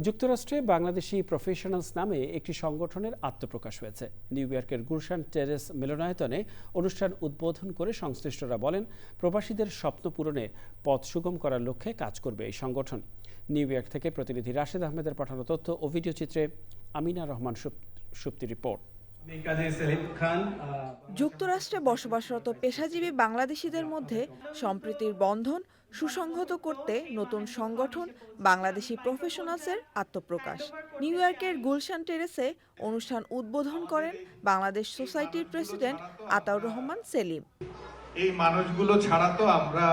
যুক্তরাষ্ট্রে বাংলাদেশি প্রফেশনালস নামে একটি সংগঠনের আত্মপ্রকাশ হয়েছে। নিউ ইয়র্কের গুলশান টেরেস মিলনায়তনে অনুষ্ঠান উদ্বোধন করে সংশ্লিষ্টরা বলেন, প্রবাসীদের স্বপ্ন পূরণে পথ সুগম করার লক্ষ্যে কাজ করবে এই সংগঠন। নিউ ইয়র্ক থেকে প্রতিনিধি রাশেদ আহমেদের পাঠানো তথ্য ও ভিডিও চিত্রে আমিনা রহমান সুপ্তি রিপোর্ট। যুক্তরাষ্ট্রে বসবাসরত পেশাজীবী বাংলাদেশিদের মধ্যে সম্প্রীতির বন্ধন সুসংহত করতে নতুন সংগঠন বাংলাদেশি প্রফেশনালসের আত্মপ্রকাশ। নিউ ইয়র্কের গুলশান টেরেসে অনুষ্ঠান উদ্বোধন করেন বাংলাদেশ সোসাইটির প্রেসিডেন্ট আতাউর রহমান সেলিম। এই মানুষগুলো ছাড়া তো আমরা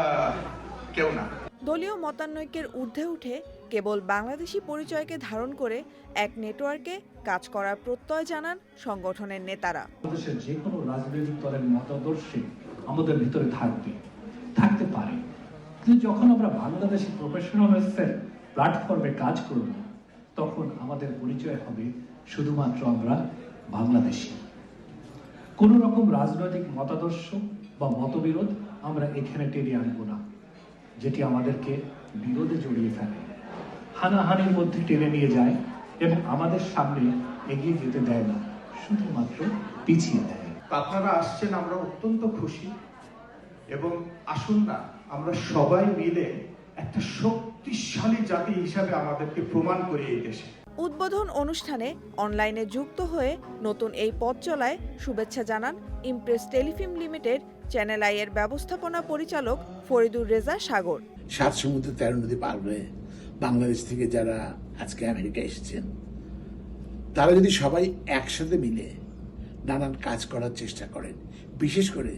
কেউ না। দলীয় মতানৈক্যের ঊর্ধ্বে উঠে কেবল বাংলাদেশি পরিচয়কে ধারণ করে এক নেটওয়ার্কে কাজ করার প্রত্যয় জানান সংগঠনের নেতারা। দেশের যে কোনো রাজনৈতিক দলের মতাদর্শে আমাদের ভিতরে থাকতে পারে, কিন্তু যখন আমরা বাংলাদেশি প্রফেশনালসের প্ল্যাটফর্মে কাজ করব, তখন আমাদের পরিচয় হবে শুধুমাত্র আমরা বাংলাদেশি। কোন রকম রাজনৈতিক মতাদর্শ বা মতবিরোধ আমরা এখানে টেনে আনবো না, যেটি আমাদেরকে বিরোধে জড়িয়ে ফেলে, হানাহানির মধ্যে টেনে নিয়ে যায় এবং আমাদের সামনে এগিয়ে যেতে দেয় না, শুধুমাত্র পিছিয়ে দেয়। আপনারা আসছেন, আমরা অত্যন্ত খুশি এবং আসুন না আমরা সবাই মিলে একটা শক্তিশালী জাতি হিসাবে আমাদেরকে প্রমাণ করি এই দেশে। উদ্বোধন অনুষ্ঠানে অনলাইনে যুক্ত হয়ে নতুন এই পথ চলায় শুভেচ্ছা জানান Impress Telefilm limited channel I এর ব্যবস্থাপনা পরিচালক ফরিদুর রেজা সাগর। 7 সমুদ্র 13 নদী পার হয়ে বাংলাদেশ থেকে যারা আজকে আমেরিকা এসেছেন, তারা যদি সবাই একসাথে মিলে নানান কাজ করার চেষ্টা করেন, বিশেষ করে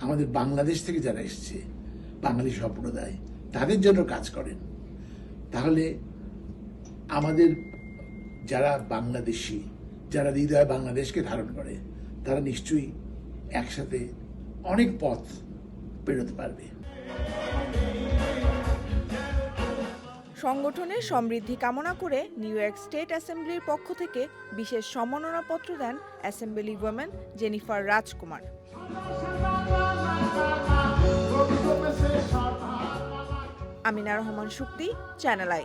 আমাদের বাংলাদেশ থেকে যারা এসছে বাঙালি সম্প্রদায়, তাদের জন্য কাজ করেন, তাহলে আমাদের যারা বাংলাদেশি, যারা হৃদয় বাংলাদেশকে ধারণ করে, তারা নিশ্চয়ই একসাথে অনেক পথ পেরোতে পারবে। সংগঠনের সমৃদ্ধি কামনা করে নিউ ইয়র্ক স্টেট অ্যাসেম্বলির পক্ষ থেকে বিশেষ সম্মাননাপত্র দেন assembly woman Jennifer Rajkumar. Amina Rahman Sukti, Channel I.